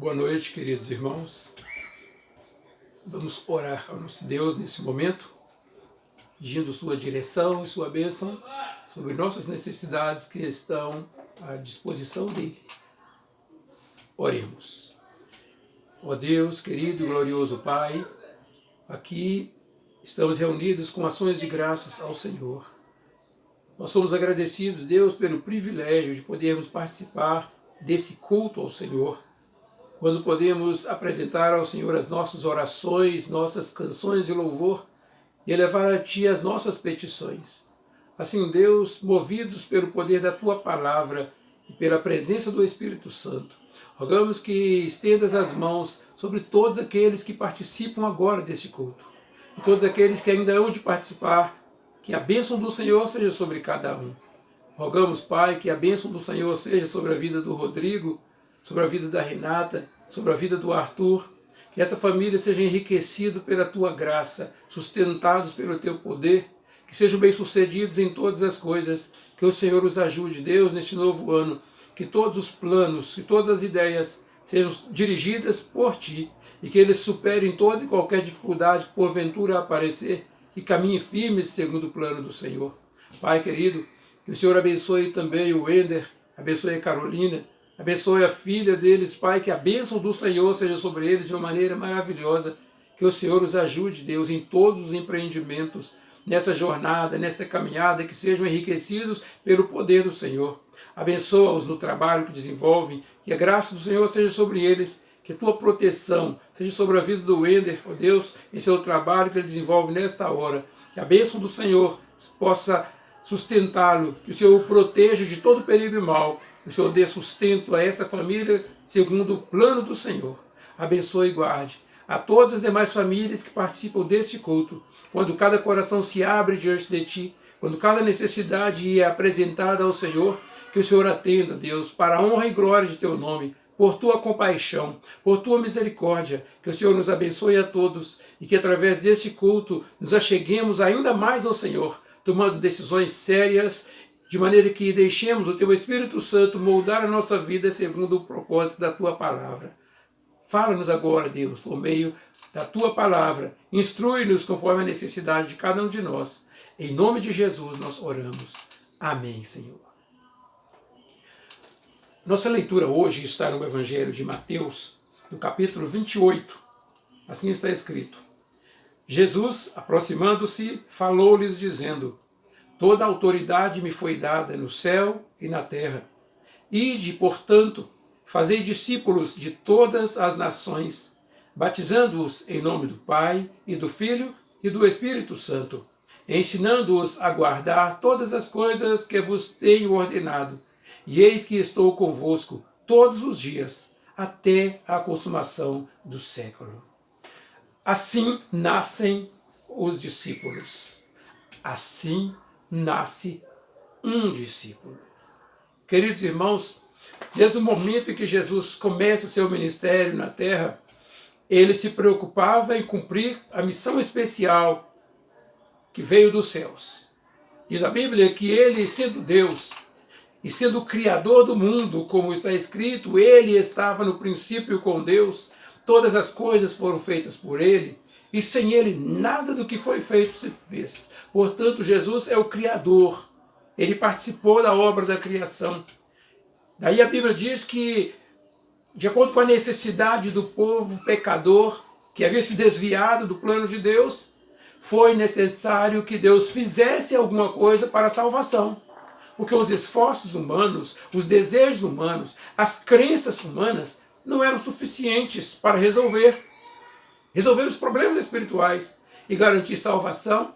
Boa noite, queridos irmãos. Vamos orar ao nosso Deus nesse momento, pedindo sua direção e sua bênção sobre nossas necessidades que estão à disposição dele. Oremos. Ó Deus, querido e glorioso Pai, aqui estamos reunidos com ações de graças ao Senhor. Nós somos agradecidos, Deus, pelo privilégio de podermos participar desse culto ao Senhor, quando podemos apresentar ao Senhor as nossas orações, nossas canções de louvor e elevar a Ti as nossas petições. Assim, Deus, movidos pelo poder da Tua palavra e pela presença do Espírito Santo, rogamos que estendas as mãos sobre todos aqueles que participam agora deste culto e todos aqueles que ainda hão de participar, que a bênção do Senhor seja sobre cada um. Rogamos, Pai, que a bênção do Senhor seja sobre a vida do Rodrigo, sobre a vida da Renata, sobre a vida do Arthur, que esta família seja enriquecida pela Tua graça, sustentados pelo Teu poder, que sejam bem-sucedidos em todas as coisas, que o Senhor os ajude, Deus, neste novo ano, que todos os planos e todas as ideias sejam dirigidas por Ti, e que eles superem toda e qualquer dificuldade que porventura aparecer, e caminhem firmes segundo o plano do Senhor. Pai querido, que o Senhor abençoe também o Wender, abençoe a Carolina, abençoe a filha deles, Pai, que a bênção do Senhor seja sobre eles de uma maneira maravilhosa, que o Senhor os ajude, Deus, em todos os empreendimentos, nessa jornada, nesta caminhada, que sejam enriquecidos pelo poder do Senhor. Abençoa-os no trabalho que desenvolvem, que a graça do Senhor seja sobre eles, que a Tua proteção seja sobre a vida do Wender, ó Deus, em seu trabalho que ele desenvolve nesta hora, que a bênção do Senhor possa sustentá-lo, que o Senhor o proteja de todo perigo e mal, que o Senhor dê sustento a esta família segundo o plano do Senhor. Abençoe e guarde a todas as demais famílias que participam deste culto, quando cada coração se abre diante de Ti, quando cada necessidade é apresentada ao Senhor, que o Senhor atenda, Deus, para a honra e glória de Teu nome, por Tua compaixão, por Tua misericórdia, que o Senhor nos abençoe a todos e que através deste culto nos acheguemos ainda mais ao Senhor, tomando decisões sérias, de maneira que deixemos o Teu Espírito Santo moldar a nossa vida segundo o propósito da Tua palavra. Fala-nos agora, Deus, por meio da Tua palavra. Instrui-nos conforme a necessidade de cada um de nós. Em nome de Jesus nós oramos. Amém, Senhor. Nossa leitura hoje está no Evangelho de Mateus, no capítulo 28. Assim está escrito. Jesus, aproximando-se, falou-lhes dizendo: Toda a autoridade me foi dada no céu e na terra. Ide, portanto, fazei discípulos de todas as nações, batizando-os em nome do Pai, e do Filho, e do Espírito Santo, ensinando-os a guardar todas as coisas que vos tenho ordenado. E eis que estou convosco todos os dias, até a consumação do século. Assim nascem os discípulos. Assim nasce um discípulo. Queridos irmãos, desde o momento em que Jesus começa o seu ministério na terra, ele se preocupava em cumprir a missão especial que veio dos céus. Diz a Bíblia que ele, sendo Deus e sendo o Criador do mundo, como está escrito, ele estava no princípio com Deus, todas as coisas foram feitas por ele, e sem ele nada do que foi feito se fez. Portanto, Jesus é o Criador, ele participou da obra da criação. Daí a Bíblia diz que, de acordo com a necessidade do povo pecador, que havia se desviado do plano de Deus, foi necessário que Deus fizesse alguma coisa para a salvação. Porque os esforços humanos, os desejos humanos, as crenças humanas não eram suficientes para resolver os problemas espirituais e garantir salvação,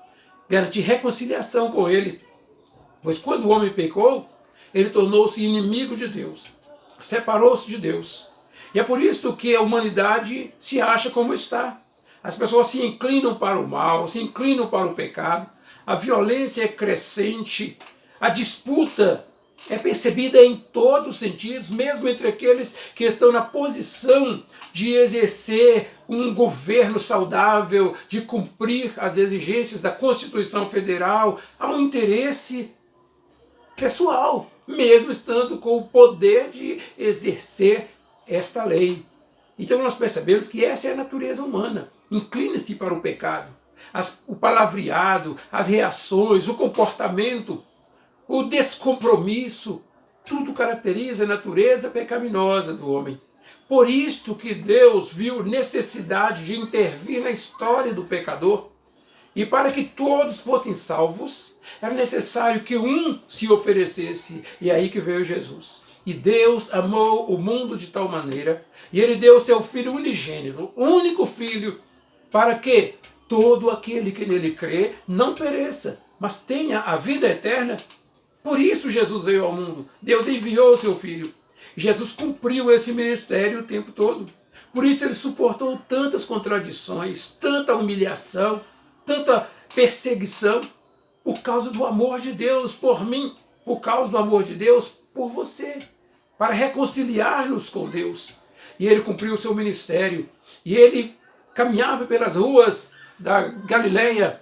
garantir reconciliação com Ele. Pois quando o homem pecou, ele tornou-se inimigo de Deus, separou-se de Deus. E é por isso que a humanidade se acha como está. As pessoas se inclinam para o mal, se inclinam para o pecado, a violência é crescente, a disputa é percebida em todos os sentidos, mesmo entre aqueles que estão na posição de exercer um governo saudável, de cumprir as exigências da Constituição Federal. Há um interesse pessoal, mesmo estando com o poder de exercer esta lei. Então nós percebemos que essa é a natureza humana. Inclina-se para o pecado. O palavreado, as reações, o comportamento, o descompromisso, tudo caracteriza a natureza pecaminosa do homem. Por isto que Deus viu necessidade de intervir na história do pecador. E para que todos fossem salvos, era necessário que um se oferecesse. E é aí que veio Jesus. E Deus amou o mundo de tal maneira, e Ele deu o seu Filho unigênito, o único Filho, para que todo aquele que nele crê não pereça, mas tenha a vida eterna. Por isso Jesus veio ao mundo. Deus enviou o seu Filho. Jesus cumpriu esse ministério o tempo todo. Por isso ele suportou tantas contradições, tanta humilhação, tanta perseguição, por causa do amor de Deus por mim, por causa do amor de Deus por você, para reconciliar-nos com Deus. E ele cumpriu o seu ministério. E ele caminhava pelas ruas da Galileia,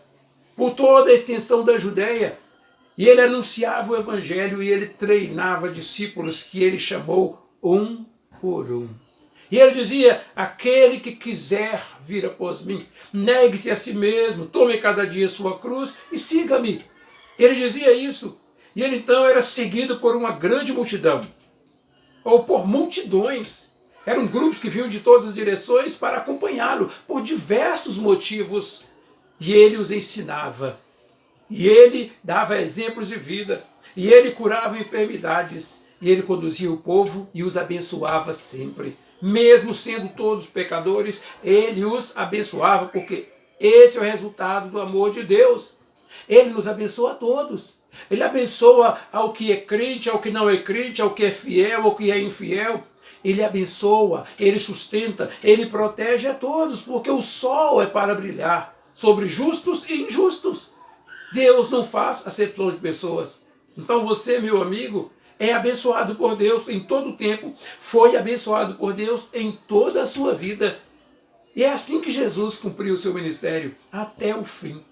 por toda a extensão da Judéia, e ele anunciava o evangelho e ele treinava discípulos que ele chamou um por um. E ele dizia: aquele que quiser vir após mim, negue-se a si mesmo, tome cada dia sua cruz e siga-me. Ele dizia isso. E ele então era seguido por uma grande multidão, ou por multidões. Eram grupos que vinham de todas as direções para acompanhá-lo, por diversos motivos. E ele os ensinava. E ele dava exemplos de vida. E ele curava enfermidades. E ele conduzia o povo e os abençoava sempre. Mesmo sendo todos pecadores, ele os abençoava, porque esse é o resultado do amor de Deus. Ele nos abençoa a todos. Ele abençoa ao que é crente, ao que não é crente, ao que é fiel, ao que é infiel. Ele abençoa, ele sustenta, ele protege a todos, porque o sol é para brilhar sobre justos e injustos. Deus não faz acepção de pessoas. Então você, meu amigo, é abençoado por Deus em todo o tempo, foi abençoado por Deus em toda a sua vida. E é assim que Jesus cumpriu o seu ministério, até o fim.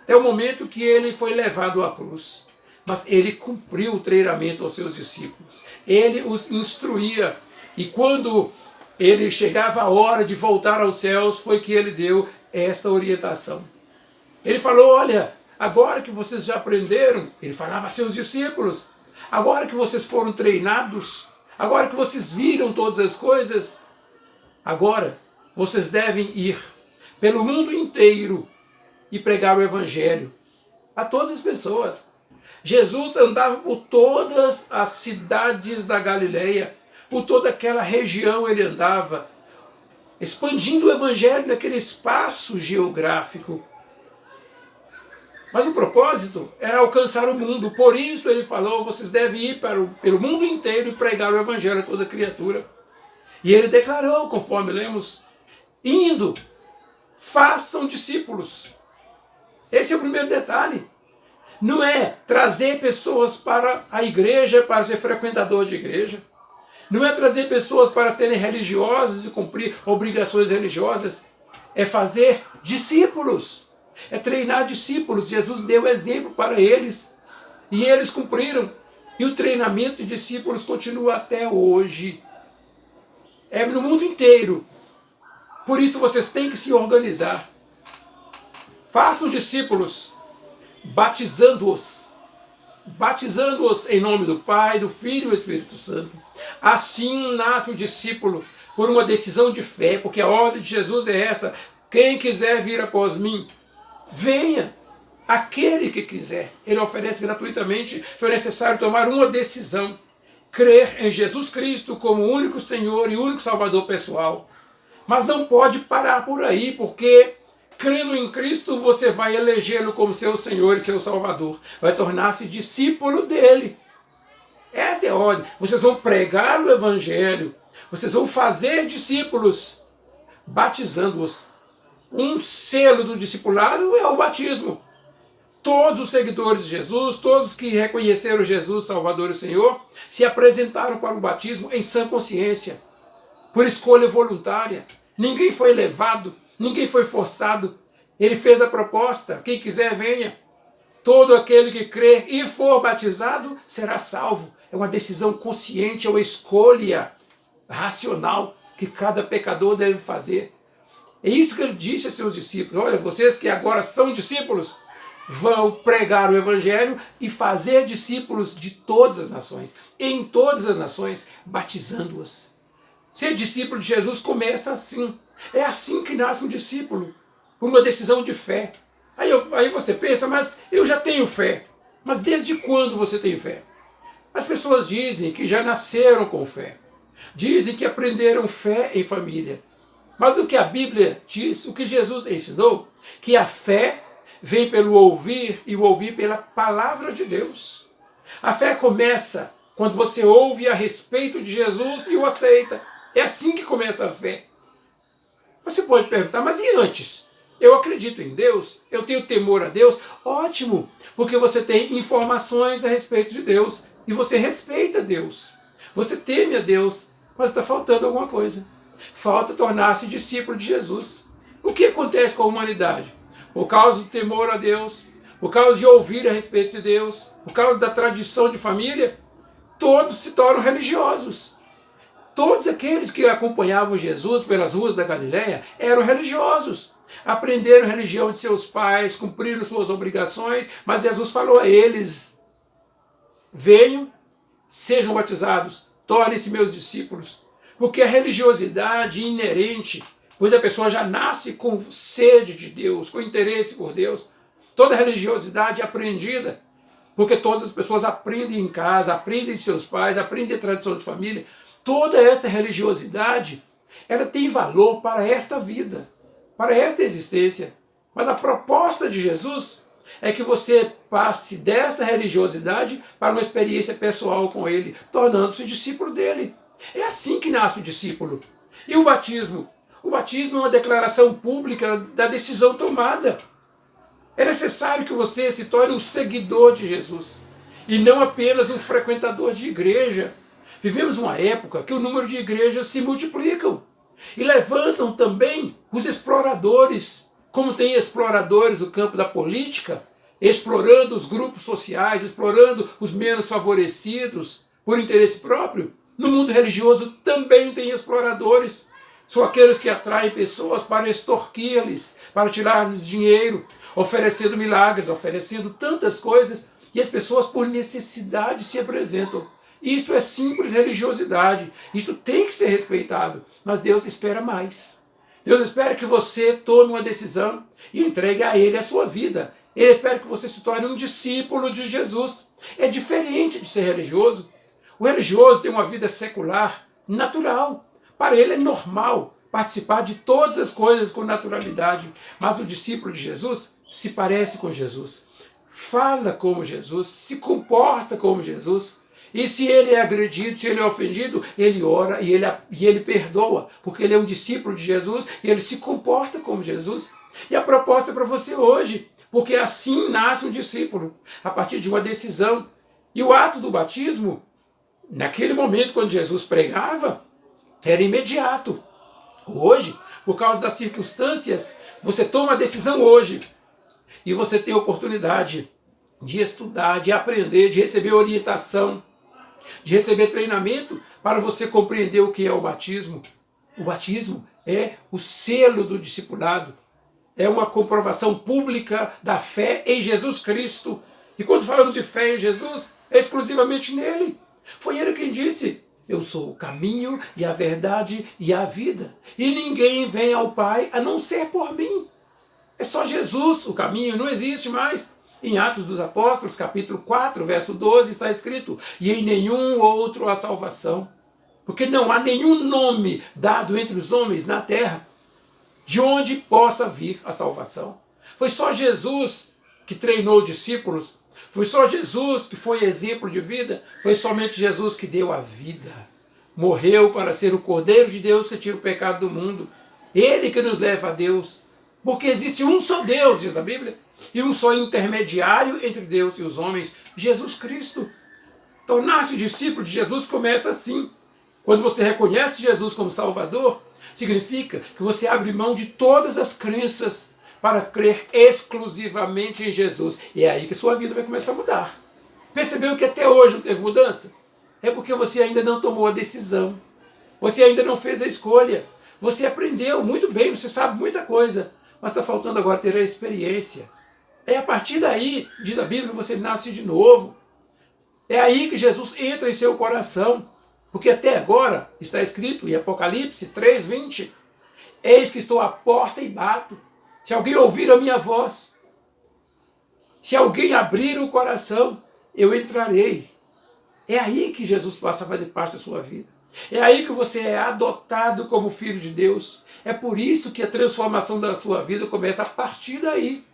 Até o momento que ele foi levado à cruz. Mas ele cumpriu o treinamento aos seus discípulos. Ele os instruía. E quando ele chegava a hora de voltar aos céus, foi que ele deu esta orientação. Ele falou: olha, agora que vocês já aprenderam, ele falava a seus discípulos, agora que vocês foram treinados, agora que vocês viram todas as coisas, agora vocês devem ir pelo mundo inteiro e pregar o evangelho a todas as pessoas. Jesus andava por todas as cidades da Galileia, por toda aquela região ele andava, expandindo o evangelho naquele espaço geográfico. Mas o propósito era alcançar o mundo. Por isso ele falou: vocês devem ir pelo mundo inteiro e pregar o evangelho a toda criatura. E ele declarou, conforme lemos: indo, façam discípulos. Esse é o primeiro detalhe. Não é trazer pessoas para a igreja, para ser frequentador de igreja. Não é trazer pessoas para serem religiosas e cumprir obrigações religiosas. É fazer discípulos. É treinar discípulos. Jesus deu exemplo para eles. E eles cumpriram. E o treinamento de discípulos continua até hoje. É no mundo inteiro. Por isso vocês têm que se organizar. Façam discípulos, batizando-os em nome do Pai, do Filho e do Espírito Santo. Assim nasce o discípulo por uma decisão de fé, porque a ordem de Jesus é essa: quem quiser vir após mim, venha. Aquele que quiser, ele oferece gratuitamente. Foi necessário tomar uma decisão: crer em Jesus Cristo como o único Senhor e único Salvador pessoal. Mas não pode parar por aí, porque crendo em Cristo, você vai elegê-lo como seu Senhor e seu Salvador. Vai tornar-se discípulo dele. Essa é a ordem. Vocês vão pregar o Evangelho. Vocês vão fazer discípulos, batizando-os. Um selo do discipulado é o batismo. Todos os seguidores de Jesus, todos que reconheceram Jesus, Salvador e Senhor, se apresentaram para o batismo em sã consciência, por escolha voluntária. Ninguém foi levado, ninguém foi forçado. Ele fez a proposta: quem quiser venha. Todo aquele que crer e for batizado será salvo. É uma decisão consciente, é uma escolha racional. que cada pecador deve fazer. É isso que ele disse a seus discípulos: olha, vocês que agora são discípulos, vão pregar o evangelho e fazer discípulos de todas as nações, em todas as nações, batizando-os. Ser discípulo de Jesus começa assim. É assim que nasce um discípulo, por uma decisão de fé. Aí você pensa, mas eu já tenho fé. Mas desde quando você tem fé? As pessoas dizem que já nasceram com fé. Dizem que aprenderam fé em família. Mas o que a Bíblia diz, o que Jesus ensinou, que a fé vem pelo ouvir e o ouvir pela palavra de Deus. A fé começa quando você ouve a respeito de Jesus e o aceita. É assim que começa a fé. Você pode perguntar, mas e antes? Eu acredito em Deus, eu tenho temor a Deus. Ótimo, porque você tem informações a respeito de Deus e você respeita Deus. Você teme a Deus, mas está faltando alguma coisa. Falta tornar-se discípulo de Jesus. O que acontece com a humanidade? Por causa do temor a Deus, por causa de ouvir a respeito de Deus, por causa da tradição de família, todos se tornam religiosos. Todos aqueles que acompanhavam Jesus pelas ruas da Galileia eram religiosos. Aprenderam a religião de seus pais, cumpriram suas obrigações, mas Jesus falou a eles: venham, sejam batizados, tornem-se meus discípulos. Porque a religiosidade inerente, pois a pessoa já nasce com sede de Deus, com interesse por Deus. Toda religiosidade é aprendida, porque todas as pessoas aprendem em casa, aprendem de seus pais, aprendem a tradição de família. Toda esta religiosidade, ela tem valor para esta vida, para esta existência. Mas a proposta de Jesus é que você passe desta religiosidade para uma experiência pessoal com Ele, tornando-se discípulo dele. É assim que nasce o discípulo. E o batismo? O batismo é uma declaração pública da decisão tomada. É necessário que você se torne um seguidor de Jesus e não apenas um frequentador de igreja. Vivemos uma época que o número de igrejas se multiplicam e levantam também os exploradores, como tem exploradores do campo da política, explorando os grupos sociais, explorando os menos favorecidos por interesse próprio. No mundo religioso também tem exploradores. São aqueles que atraem pessoas para extorquir-lhes, para tirar-lhes dinheiro, oferecendo milagres, oferecendo tantas coisas, e as pessoas por necessidade se apresentam. Isto é simples religiosidade, isto tem que ser respeitado, mas Deus espera mais. Deus espera que você tome uma decisão e entregue a Ele a sua vida. Ele espera que você se torne um discípulo de Jesus. É diferente de ser religioso. O religioso tem uma vida secular, natural. Para ele é normal participar de todas as coisas com naturalidade, mas o discípulo de Jesus se parece com Jesus, fala como Jesus, se comporta como Jesus. E se ele é agredido, se ele é ofendido, ele ora e ele perdoa, porque ele é um discípulo de Jesus e ele se comporta como Jesus. E a proposta é para você hoje, porque assim nasce um discípulo, a partir de uma decisão. E o ato do batismo, naquele momento quando Jesus pregava, era imediato. Hoje, por causa das circunstâncias, você toma a decisão hoje e você tem a oportunidade de estudar, de aprender, de receber orientação, de receber treinamento para você compreender o que é o batismo. O batismo é o selo do discipulado, é uma comprovação pública da fé em Jesus Cristo. E quando falamos de fé em Jesus, é exclusivamente nele. Foi ele quem disse: eu sou o caminho e a verdade e a vida, e ninguém vem ao Pai a não ser por mim. É só Jesus o caminho, não existe mais. Em Atos dos Apóstolos, capítulo 4, verso 12, está escrito: e em nenhum outro há salvação, porque não há nenhum nome dado entre os homens na terra de onde possa vir a salvação. Foi só Jesus que treinou discípulos, foi só Jesus que foi exemplo de vida, foi somente Jesus que deu a vida. Morreu para ser o Cordeiro de Deus que tira o pecado do mundo. Ele que nos leva a Deus. Porque existe um só Deus, diz a Bíblia, e um só intermediário entre Deus e os homens, Jesus Cristo. Tornar-se discípulo de Jesus começa assim. Quando você reconhece Jesus como Salvador, significa que você abre mão de todas as crenças para crer exclusivamente em Jesus. E é aí que sua vida vai começar a mudar. Percebeu que até hoje não teve mudança? É porque você ainda não tomou a decisão. Você ainda não fez a escolha. Você aprendeu muito bem, você sabe muita coisa, mas está faltando agora ter a experiência. É a partir daí, diz a Bíblia, que você nasce de novo. É aí que Jesus entra em seu coração. Porque até agora está escrito em Apocalipse 3:20, eis que estou à porta e bato. Se alguém ouvir a minha voz, se alguém abrir o coração, eu entrarei. É aí que Jesus passa a fazer parte da sua vida. É aí que você é adotado como filho de Deus. É por isso que a transformação da sua vida começa a partir daí.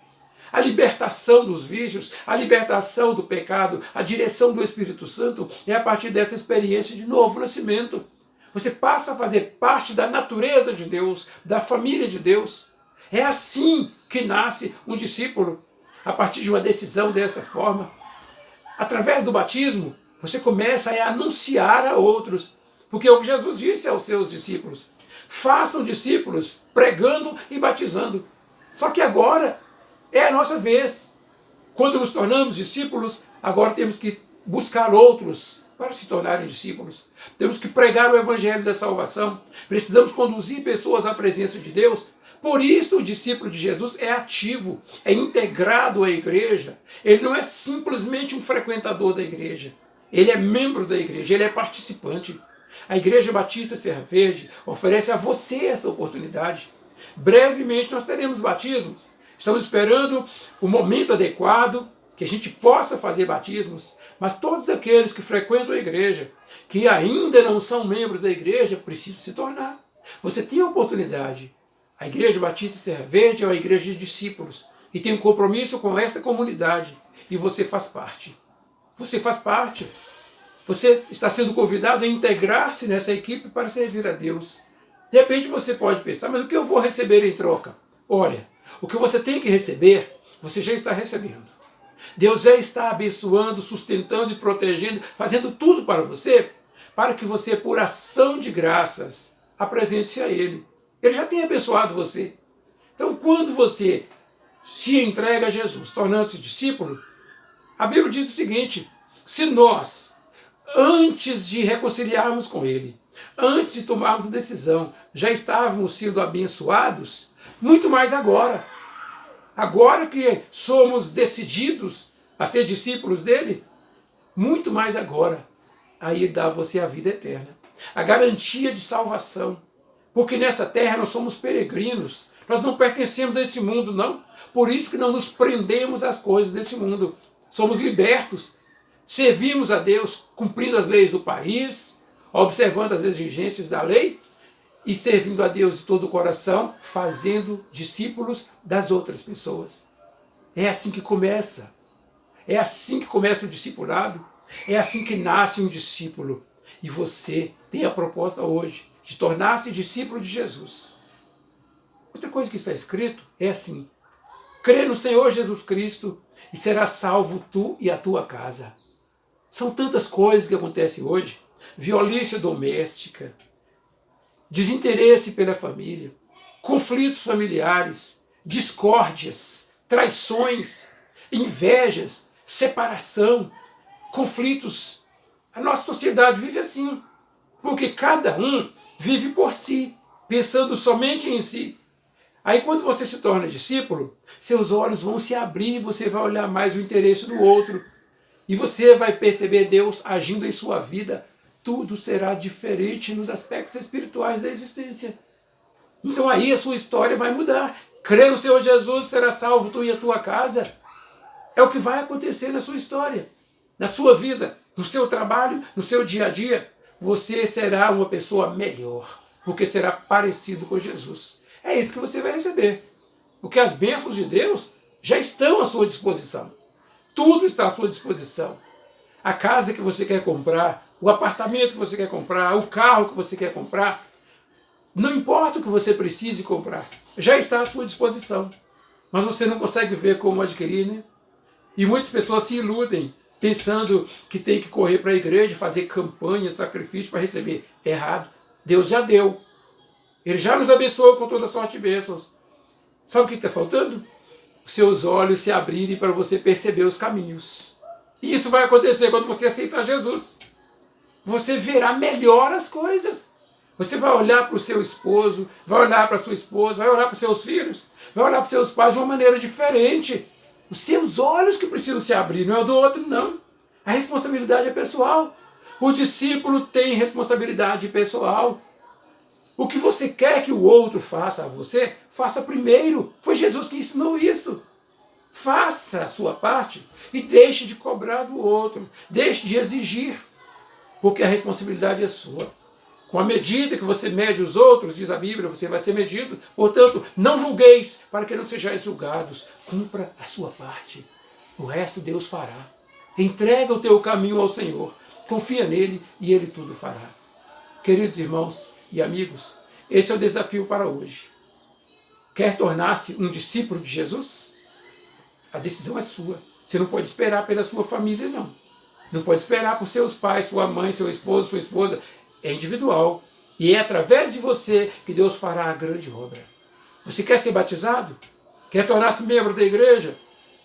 A libertação dos vícios, a libertação do pecado, a direção do Espírito Santo é a partir dessa experiência de novo nascimento. Você passa a fazer parte da natureza de Deus, da família de Deus. É assim que nasce um discípulo, a partir de uma decisão dessa forma. Através do batismo, você começa a anunciar a outros, porque é o que Jesus disse aos seus discípulos: façam discípulos pregando e batizando. Só que agora é a nossa vez. Quando nos tornamos discípulos, agora temos que buscar outros para se tornarem discípulos. Temos que pregar o evangelho da salvação. Precisamos conduzir pessoas à presença de Deus. Por isso o discípulo de Jesus é ativo, é integrado à igreja. Ele não é simplesmente um frequentador da igreja. Ele é membro da igreja, ele é participante. A Igreja Batista Serra Verde oferece a você essa oportunidade. Brevemente nós teremos batismos. Estamos esperando o momento adequado que a gente possa fazer batismos, mas todos aqueles que frequentam a igreja, que ainda não são membros da igreja, precisam se tornar. Você tem a oportunidade. A Igreja Batista Serra Verde é uma igreja de discípulos e tem um compromisso com esta comunidade e você faz parte. Você faz parte. Você está sendo convidado a integrar-se nessa equipe para servir a Deus. De repente você pode pensar, mas o que eu vou receber em troca? Olha, o que você tem que receber, você já está recebendo. Deus já está abençoando, sustentando e protegendo, fazendo tudo para você, para que você, por ação de graças, apresente-se a Ele. Ele já tem abençoado você. Então, quando você se entrega a Jesus, tornando-se discípulo, a Bíblia diz o seguinte: se nós, antes de reconciliarmos com Ele, antes de tomarmos a decisão, já estávamos sendo abençoados, muito mais agora. Agora que somos decididos a ser discípulos dele, muito mais agora. Aí dá a você a vida eterna, a garantia de salvação. Porque nessa terra nós somos peregrinos, nós não pertencemos a esse mundo, não. Por isso que não nos prendemos às coisas desse mundo. Somos libertos, servimos a Deus cumprindo as leis do país, observando as exigências da lei, e servindo a Deus de todo o coração, fazendo discípulos das outras pessoas. É assim que começa. É assim que começa o discipulado. É assim que nasce um discípulo. E você tem a proposta hoje de tornar-se discípulo de Jesus. Outra coisa que está escrito é assim: crê no Senhor Jesus Cristo e serás salvo tu e a tua casa. São tantas coisas que acontecem hoje. Violência doméstica, desinteresse pela família, conflitos familiares, discórdias, traições, invejas, separação, conflitos. A nossa sociedade vive assim, porque cada um vive por si, pensando somente em si. Aí quando você se torna discípulo, seus olhos vão se abrir, você vai olhar mais o interesse do outro, e você vai perceber Deus agindo em sua vida. Tudo será diferente nos aspectos espirituais da existência. Então aí a sua história vai mudar. Crê no Senhor Jesus, será salvo tu e a tua casa. É o que vai acontecer na sua história, na sua vida, no seu trabalho, no seu dia a dia. Você será uma pessoa melhor, porque será parecido com Jesus. É isso que você vai receber. Porque as bênçãos de Deus já estão à sua disposição. Tudo está à sua disposição. A casa que você quer comprar, o apartamento que você quer comprar, o carro que você quer comprar, não importa o que você precise comprar, já está à sua disposição. Mas você não consegue ver como adquirir, né? E muitas pessoas se iludem, pensando que tem que correr para a igreja, fazer campanha, sacrifício para receber. Errado. Deus já deu. Ele já nos abençoou com toda sorte de bênçãos. Sabe o que está faltando? Os seus olhos se abrirem para você perceber os caminhos. E isso vai acontecer quando você aceitar Jesus. Você verá melhor as coisas. Você vai olhar para o seu esposo, vai olhar para a sua esposa, vai olhar para os seus filhos, vai olhar para os seus pais de uma maneira diferente. Os seus olhos que precisam se abrir, não é o do outro, não. A responsabilidade é pessoal. O discípulo tem responsabilidade pessoal. O que você quer que o outro faça a você, faça primeiro. Foi Jesus que ensinou isso. Faça a sua parte e deixe de cobrar do outro. Deixe de exigir, porque a responsabilidade é sua. Com a medida que você mede os outros, diz a Bíblia, você vai ser medido. Portanto, não julgueis, para que não sejais julgados. Cumpra a sua parte. O resto Deus fará. Entrega o teu caminho ao Senhor. Confia nele e ele tudo fará. Queridos irmãos e amigos, esse é o desafio para hoje. Quer tornar-se um discípulo de Jesus? A decisão é sua. Você não pode esperar pela sua família, não. Não pode esperar por seus pais, sua mãe, seu esposo, sua esposa. É individual. E é através de você que Deus fará a grande obra. Você quer ser batizado? Quer tornar-se membro da igreja?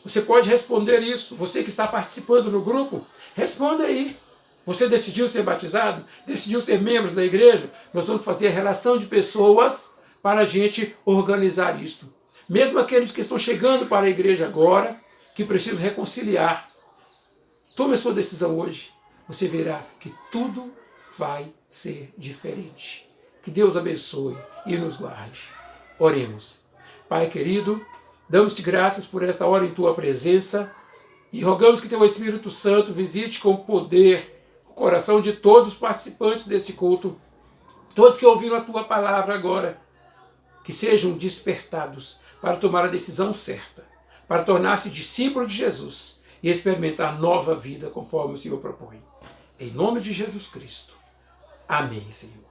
Você pode responder isso. Você que está participando no grupo, responda aí. Você decidiu ser batizado? Decidiu ser membro da igreja? Nós vamos fazer a relação de pessoas para a gente organizar isso. Mesmo aqueles que estão chegando para a igreja agora, que precisam reconciliar. Tome a sua decisão hoje. Você verá que tudo vai ser diferente. Que Deus abençoe e nos guarde. Oremos. Pai querido, damos-te graças por esta hora em tua presença e rogamos que teu Espírito Santo visite com poder o coração de todos os participantes deste culto, todos que ouviram a tua palavra agora, que sejam despertados para tomar a decisão certa, para tornar-se discípulo de Jesus e experimentar nova vida conforme o Senhor propõe. Em nome de Jesus Cristo. Amém, Senhor.